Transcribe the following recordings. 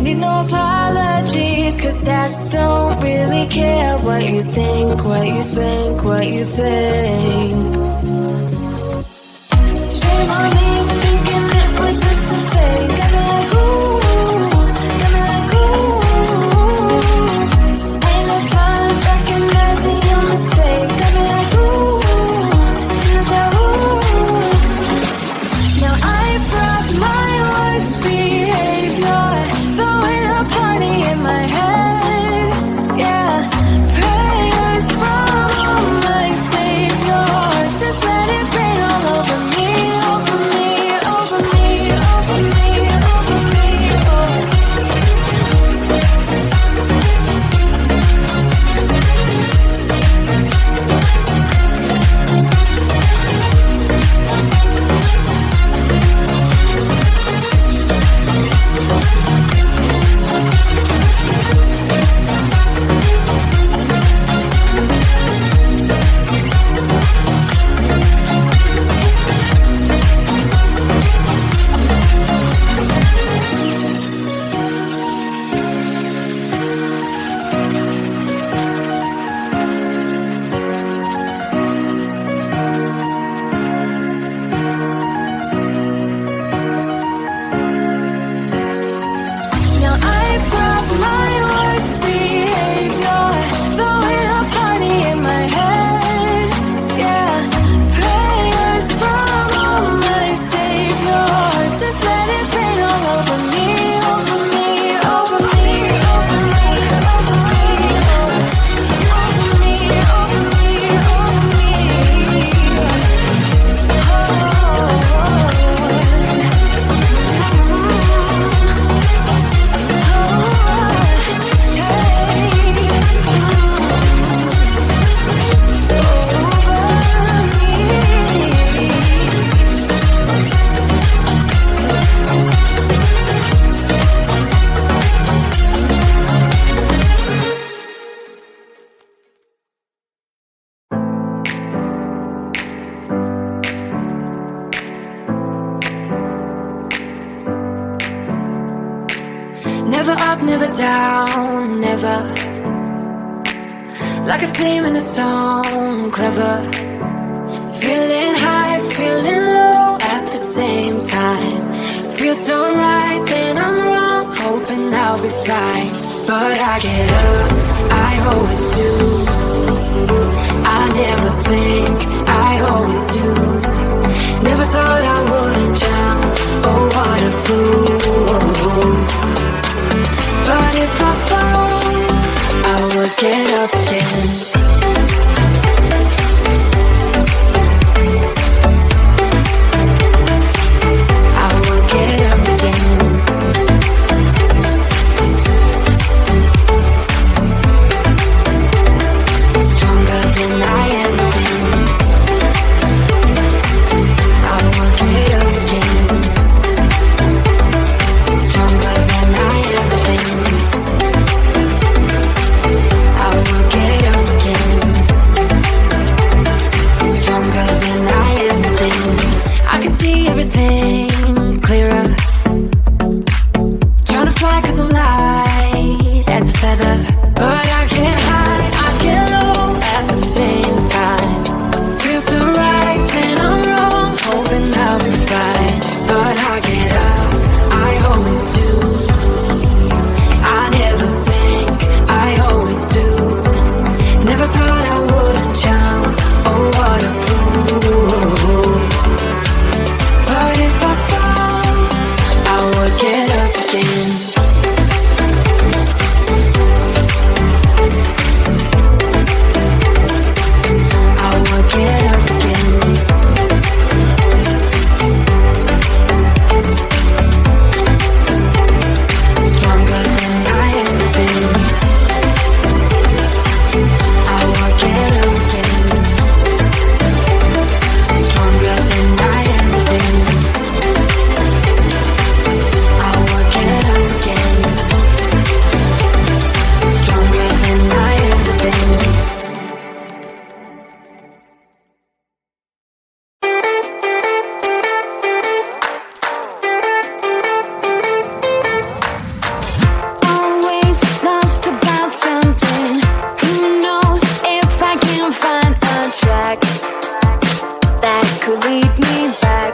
Need no apologies, 'cause I just don't really care what you think, what you think, what you think. Shame on me for thinking it was just a fake. Got me like ooh, got me like ooh. Ain't no fun recognizing your mistake. Got me like ooh, now I brought my worst behavior, throwing a party in my head. Yeah, prayers from my saviors, just let it rain all over me, over me. never down, never. Like a flame in a song, clever. Feeling high, feeling low at the same time. Feels so right, then I'm wrong, hoping I'll be fine. But I get up, I always do. I never think, I always do. Never thought I wouldn't jump, oh what a fool. But if I fall, I will get up again. I will get up again. Stronger than I ever been. I will get up again. Stronger than I ever been. I will get up again. Stronger than I ever been. I can see everything clearer. Trying to fly 'cause I'm light as a feather. But I get high, I get low at the same time. Feels so right, then I'm wrong, hoping I'll be fine. But I get up, I always do. I never think, I always do. Never thought I wouldn't jump, oh what a fool. But if I fall, I will get up again. I will get up again. Stronger than I ever been. I will get up again. Stronger than I ever been. I will get up again. Stronger than I ever been. Always lost about something. Who knows if I can find a track that could lead me back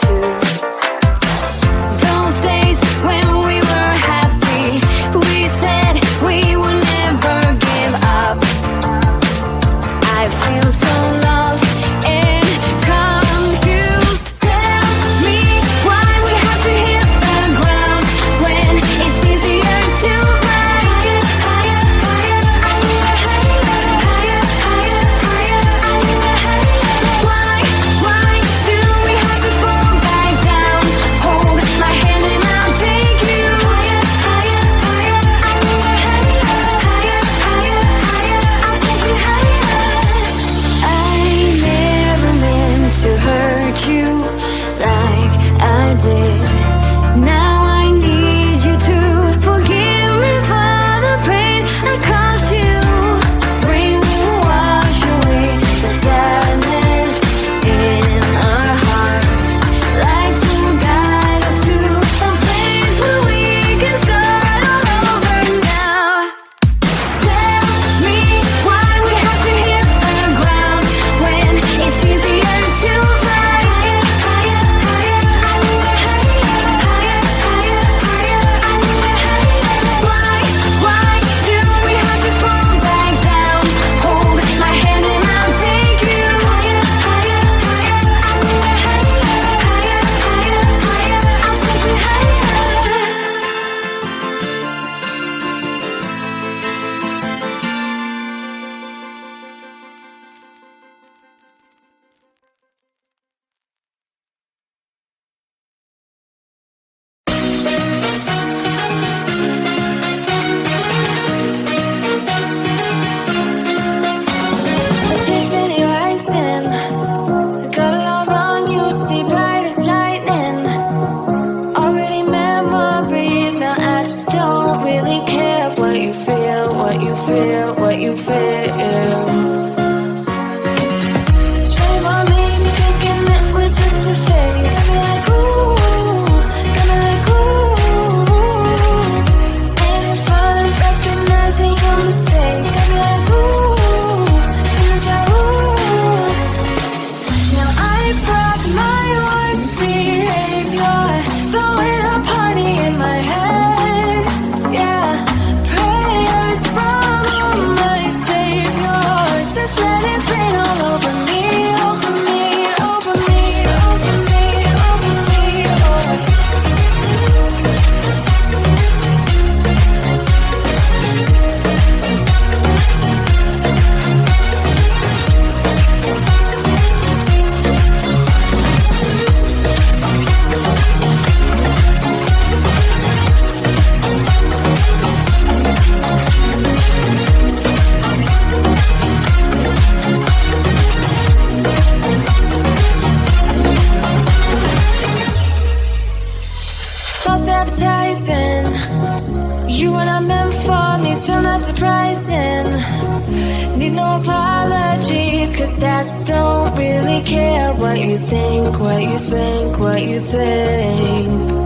to those days when we were happy. We said we would never give up. I feel so lost and confused. Tell me why we have to hit the ground when it's easier to fly higher, higher, higher, higher, higher, higher, higher, higher. Why do we I prep my worst behavior, throwing a party in my head. Yeah, prayers from my savior, just let it rain all over me, over me, over me, over me, over me. Oh. Self-advertising, you are not meant for me, still not surprising. Need no apologies, cause I just don't really care what you think, what you think, what you think.